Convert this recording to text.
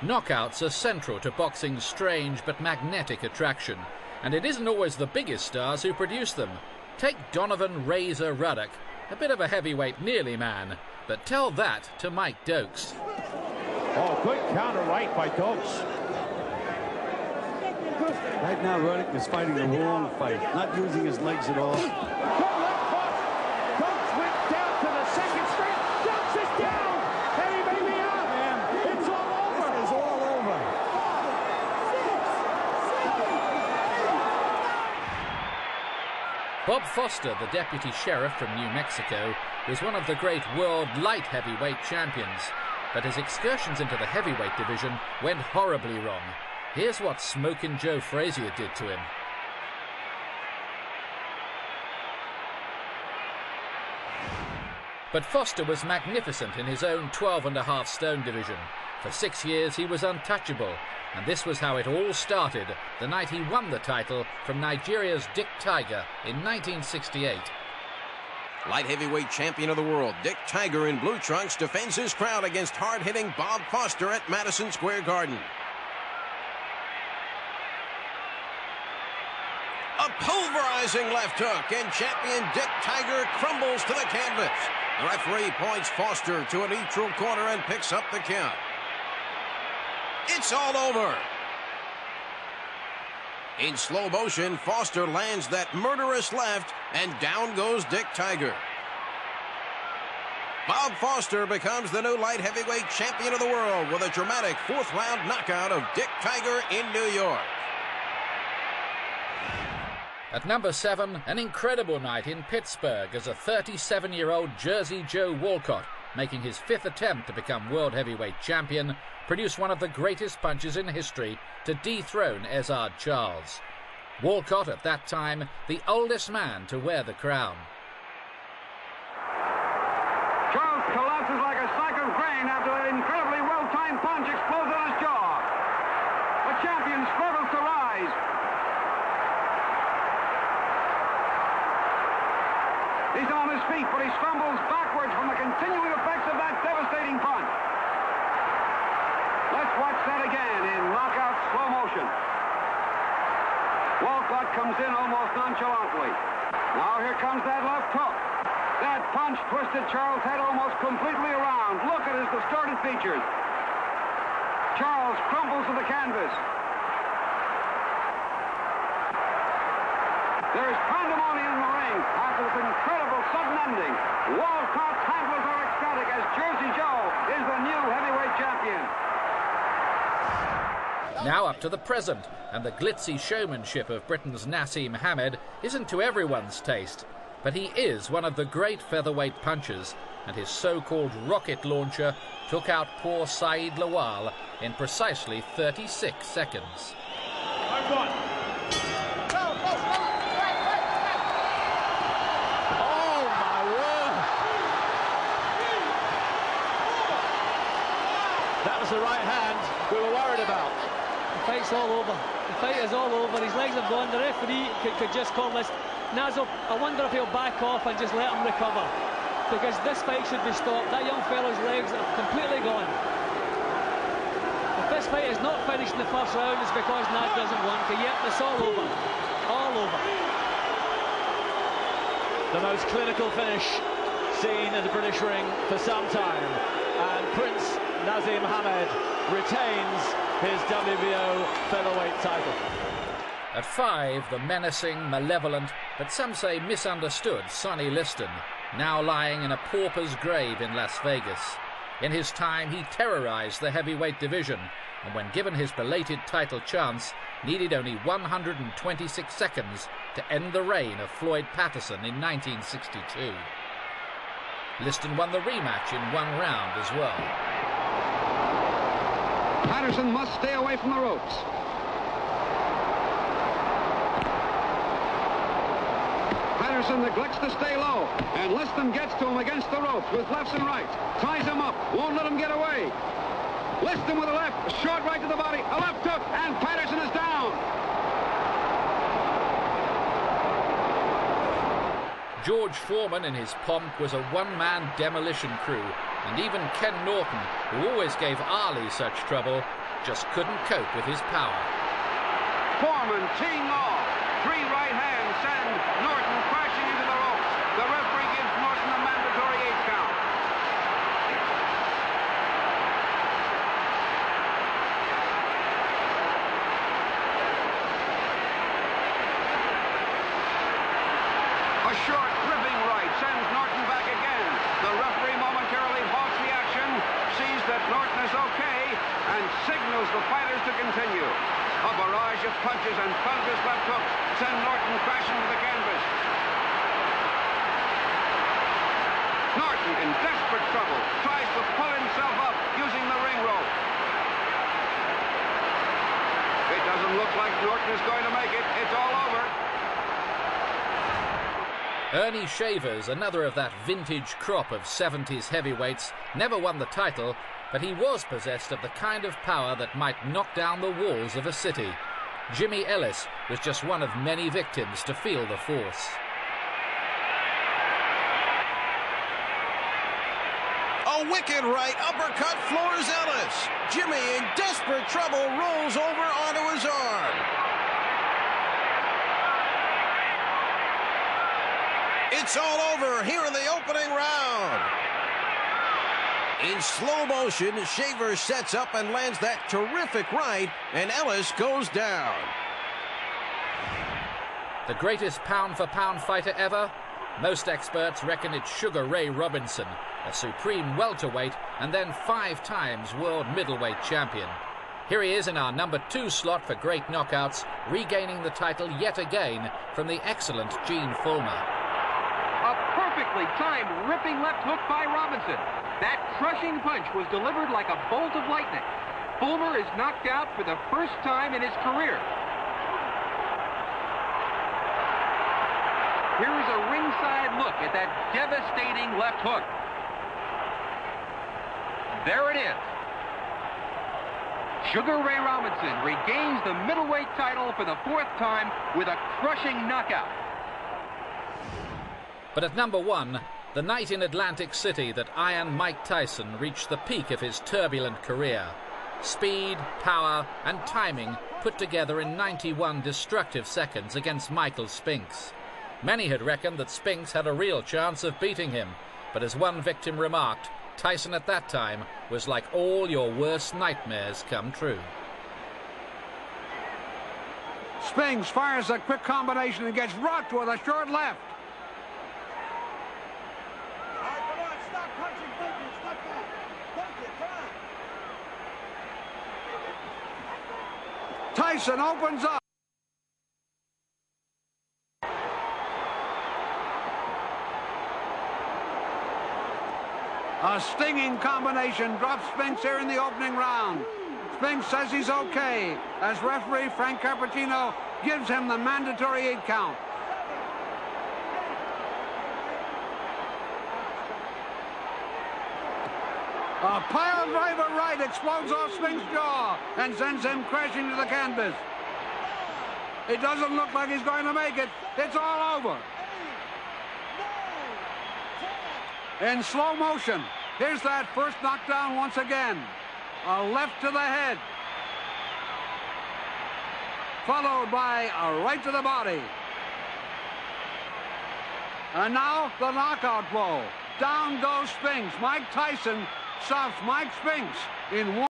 Knockouts are central to boxing's strange but magnetic attraction, and it isn't always the biggest stars who produce them. Take Donovan Razor Ruddock, a bit of a heavyweight nearly man, but tell that to Mike Dokes. Oh, good counter right by Dokes. Right now, Ruddock is fighting the wrong fight, not using his legs at all. Dokes went down to the second straight. Dokes is down, and he may be out. It's all over. It's all over. Bob Foster, the deputy sheriff from New Mexico, was one of the great world light heavyweight champions, but his excursions into the heavyweight division went horribly wrong. Here's what Smokin' Joe Frazier did to him. But Foster was magnificent in his own 12.5 stone division. For 6 years he was untouchable, and this was how it all started the night he won the title from Nigeria's Dick Tiger in 1968. Light heavyweight champion of the world, Dick Tiger in blue trunks defends his crown against hard-hitting Bob Foster at Madison Square Garden. A pulverizing left hook, and champion Dick Tiger crumbles to the canvas. The referee points Foster to a neutral corner and picks up the count. It's all over. In slow motion, Foster lands that murderous left, and down goes Dick Tiger. Bob Foster becomes the new light heavyweight champion of the world with a dramatic fourth-round knockout of Dick Tiger in New York. At number 7, an incredible night in Pittsburgh as a 37-year-old Jersey Joe Walcott, making his 5th attempt to become world heavyweight champion, produced one of the greatest punches in history to dethrone Ezzard Charles. Walcott, at that time, the oldest man to wear the crown. Charles collapses like a sack of grain after that incredibly well-timed punch explodes on his jaw. The champion struggles to rise. He's on his feet, but he stumbles backwards from the continuing effects of that devastating punch. Let's watch that again in knockout slow motion. Walcott comes in almost nonchalantly. Now here comes that left hook. That punch twisted Charles' head almost completely around. Look at his distorted features. Charles crumbles to the canvas. There's pandemonium in the ring after this incredible sudden ending. Walcott's handlers are ecstatic as Jersey Joe is the new heavyweight champion. Now up to the present, and the glitzy showmanship of Britain's Naseem Hamed isn't to everyone's taste, but he is one of the great featherweight punchers, and his so-called rocket launcher took out poor Saeed Lawal in precisely 36 seconds. I've won. That was the right hand we were worried about. The fight's all over. The fight is all over. His legs have gone. The referee could just call this. Nazo, I wonder if he'll back off and just let him recover. Because this fight should be stopped. That young fellow's legs are completely gone. If this fight is not finished in the first round, it's because Naz doesn't want to. Yep, it's all over. All over. The most clinical finish seen in the British ring for some time. And Prince Naseem Hamed retains his WBO featherweight title. At 5, the menacing, malevolent, but some say misunderstood Sonny Liston, now lying in a pauper's grave in Las Vegas. In his time, he terrorized the heavyweight division, and when given his belated title chance, needed only 126 seconds to end the reign of Floyd Patterson in 1962. Liston won the rematch in 1 round as well. Patterson must stay away from the ropes. Patterson neglects to stay low, and Liston gets to him against the ropes with lefts and rights. Ties him up, won't let him get away. Liston with a left, a short right to the body, a left hook, and Patterson is down. George Foreman in his pomp was a one-man demolition crew, and even Ken Norton, who always gave Ali such trouble, just couldn't cope with his power. Foreman teeing off. 3 right hands send Norton crashing into the ropes. The referee gives Norton a mandatory 8 count. A short, ripping right sends Norton back again. The referee momentarily halts the action, sees that Norton is okay, and signals the fighters to continue. A barrage of punches and thunderous left hooks send Norton crashing to the canvas. Norton, in desperate trouble, tries to pull himself up using the ring rope. It doesn't look like Norton is going to make it. It's all over. Ernie Shavers, another of that vintage crop of 70s heavyweights, never won the title, but he was possessed of the kind of power that might knock down the walls of a city. Jimmy Ellis was just one of many victims to feel the force. A wicked right uppercut floors Ellis. Jimmy, in desperate trouble, rolls over onto his arm. It's all over here in the opening round. In slow motion, Shaver sets up and lands that terrific right, and Ellis goes down. The greatest pound-for-pound fighter ever? Most experts reckon it's Sugar Ray Robinson, a supreme welterweight and then 5 times world middleweight champion. Here he is in our number 2 slot for great knockouts, regaining the title yet again from the excellent Gene Fulmer. A perfectly timed ripping left hook by Robinson. That crushing punch was delivered like a bolt of lightning. Fulmer is knocked out for the first time in his career. Here is a ringside look at that devastating left hook. There it is. Sugar Ray Robinson regains the middleweight title for the 4th time with a crushing knockout. But at number 1, the night in Atlantic City that Iron Mike Tyson reached the peak of his turbulent career. Speed, power and timing put together in 91 destructive seconds against Michael Spinks. Many had reckoned that Spinks had a real chance of beating him, but as one victim remarked, Tyson at that time was like all your worst nightmares come true. Spinks fires a quick combination and gets rocked with a short left. Tyson opens up. A stinging combination drops Spinks here in the opening round. Spinks says he's okay as referee Frank Carpatino gives him the mandatory 8 count. A pile driver right explodes off Spinks' jaw and sends him crashing to the canvas. It doesn't look like he's going to make it. It's all over. In slow motion, here's that first knockdown once again. A left to the head, followed by a right to the body. And now the knockout blow. Down goes Spinks. Mike Tyson stops Mike Spinks in 1.